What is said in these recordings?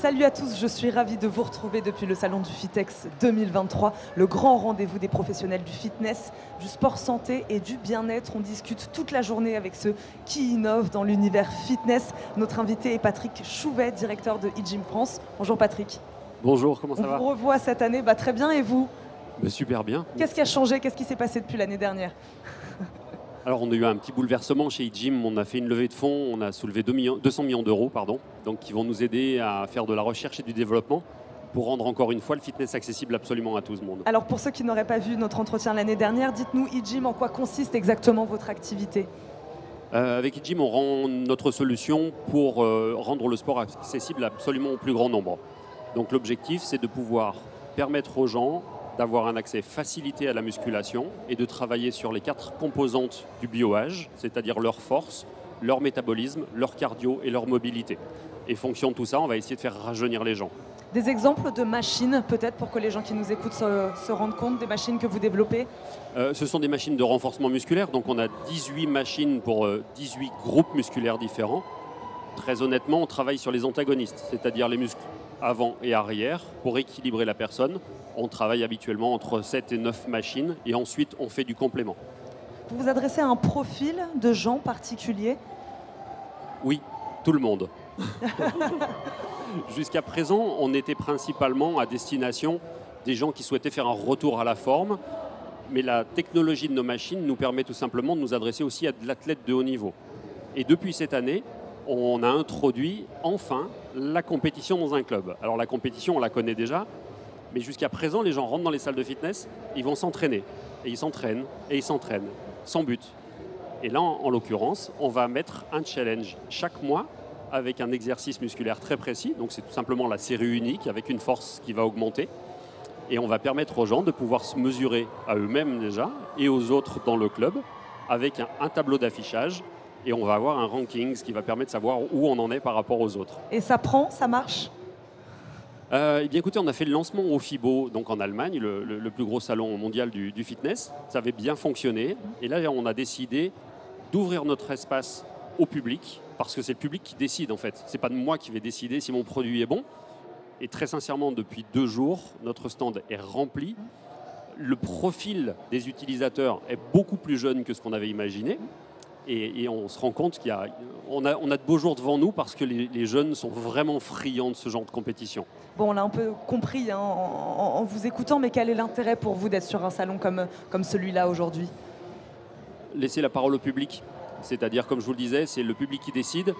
Salut à tous, je suis ravie de vous retrouver depuis le salon du Fitex 2023, le grand rendez-vous des professionnels du fitness, du sport santé et du bien-être. On discute toute la journée avec ceux qui innovent dans l'univers fitness. Notre invité est Patrick Chouvet, directeur de eGym France. Bonjour Patrick. Bonjour, comment ça va? On vous revoit cette année, très bien, et vous? Super bien. Qu'est-ce qui a changé? Qu'est-ce qui s'est passé depuis l'année dernière? Alors on a eu un petit bouleversement chez eGym, on a fait une levée de fonds, on a soulevé 200 millions d'euros, donc qui vont nous aider à faire de la recherche et du développement pour rendre encore une fois le fitness accessible absolument à tout le monde. Alors pour ceux qui n'auraient pas vu notre entretien l'année dernière, dites-nous eGym, en quoi consiste exactement votre activité? Avec eGym, on rend notre solution pour rendre le sport accessible absolument au plus grand nombre. Donc l'objectif, c'est de pouvoir permettre aux gens d'avoir un accès facilité à la musculation et de travailler sur les 4 composantes du bioage, c'est-à-dire leur force, leur métabolisme, leur cardio et leur mobilité. Et fonction de tout ça, on va essayer de faire rajeunir les gens. Des exemples de machines, peut-être, pour que les gens qui nous écoutent se rendent compte des machines que vous développez? Ce sont des machines de renforcement musculaire, donc on a 18 machines pour 18 groupes musculaires différents. Très honnêtement, on travaille sur les antagonistes, c'est-à-dire les muscles avant et arrière, pour équilibrer la personne. On travaille habituellement entre 7 et 9 machines et ensuite on fait du complément. Vous vous adressez à un profil de gens particuliers? Oui, tout le monde. Jusqu'à présent, on était principalement à destination des gens qui souhaitaient faire un retour à la forme, mais la technologie de nos machines nous permet tout simplement de nous adresser aussi à de l'athlète de haut niveau. Et depuis cette année, on a introduit enfin la compétition dans un club. Alors la compétition, on la connaît déjà, mais jusqu'à présent, les gens rentrent dans les salles de fitness, ils vont s'entraîner, et ils s'entraînent, et ils s'entraînent, sans but. Et là, en l'occurrence, on va mettre un challenge chaque mois avec un exercice musculaire très précis. Donc c'est tout simplement la série unique avec une force qui va augmenter. Et on va permettre aux gens de pouvoir se mesurer à eux-mêmes déjà et aux autres dans le club avec un tableau d'affichage. Et on va avoir un ranking, ce qui va permettre de savoir où on en est par rapport aux autres. Et ça prend, ça marche? Eh bien écoutez, on a fait le lancement au FIBO, donc en Allemagne, le plus gros salon mondial du fitness. Ça avait bien fonctionné. Et là, on a décidé d'ouvrir notre espace au public, parce que c'est le public qui décide en fait. C'est pas moi qui vais décider si mon produit est bon. Et très sincèrement, depuis 2 jours, notre stand est rempli. Le profil des utilisateurs est beaucoup plus jeune que ce qu'on avait imaginé. Et on se rend compte qu'on a de beaux jours devant nous parce que les jeunes sont vraiment friands de ce genre de compétition. Bon, on l'a un peu compris en vous écoutant, mais quel est l'intérêt pour vous d'être sur un salon comme celui-là aujourd'hui? Laisser la parole au public. C'est-à-dire, comme je vous le disais, c'est le public qui décide.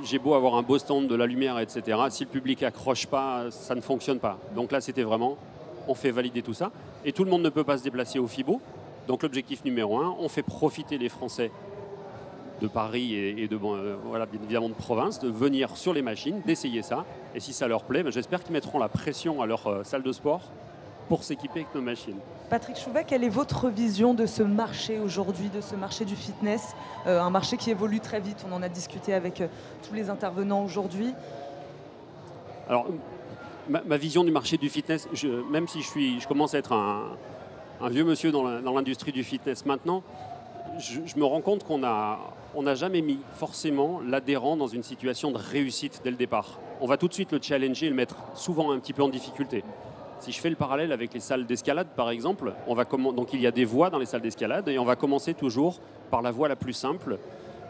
J'ai beau avoir un beau stand, de la lumière, etc. Si le public accroche pas, ça ne fonctionne pas. Donc là, c'était vraiment, on fait valider tout ça. Et tout le monde ne peut pas se déplacer au FIBO. Donc l'objectif numéro 1, on fait profiter les Français de Paris et voilà, bien évidemment de province, de venir sur les machines, d'essayer ça. Et si ça leur plaît, j'espère qu'ils mettront la pression à leur salle de sport pour s'équiper avec nos machines. Patrick Chouvet, quelle est votre vision de ce marché aujourd'hui, de ce marché du fitness? Un marché qui évolue très vite, on en a discuté avec tous les intervenants aujourd'hui. Alors, ma vision du marché du fitness, même si je commence à être un vieux monsieur dans l'industrie du fitness maintenant, je me rends compte qu'on n'a jamais mis forcément l'adhérent dans une situation de réussite dès le départ. On va tout de suite le challenger et le mettre souvent un petit peu en difficulté. Si je fais le parallèle avec les salles d'escalade, par exemple, donc il y a des voies dans les salles d'escalade et on va commencer toujours par la voie la plus simple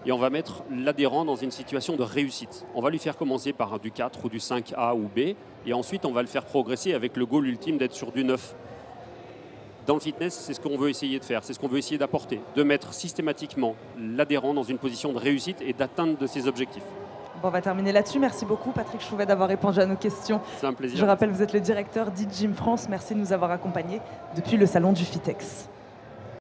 et on va mettre l'adhérent dans une situation de réussite. On va lui faire commencer par du 4 ou du 5A ou B et ensuite on va le faire progresser avec le goal ultime d'être sur du 9. Dans le fitness, c'est ce qu'on veut essayer de faire, c'est ce qu'on veut essayer d'apporter, de mettre systématiquement l'adhérent dans une position de réussite et d'atteinte de ses objectifs. Bon, on va terminer là-dessus. Merci beaucoup, Patrick Chouvet, d'avoir répondu à nos questions. C'est un plaisir. Je rappelle, vous êtes le directeur d'eGym France. Merci de nous avoir accompagnés depuis le salon du Fitex.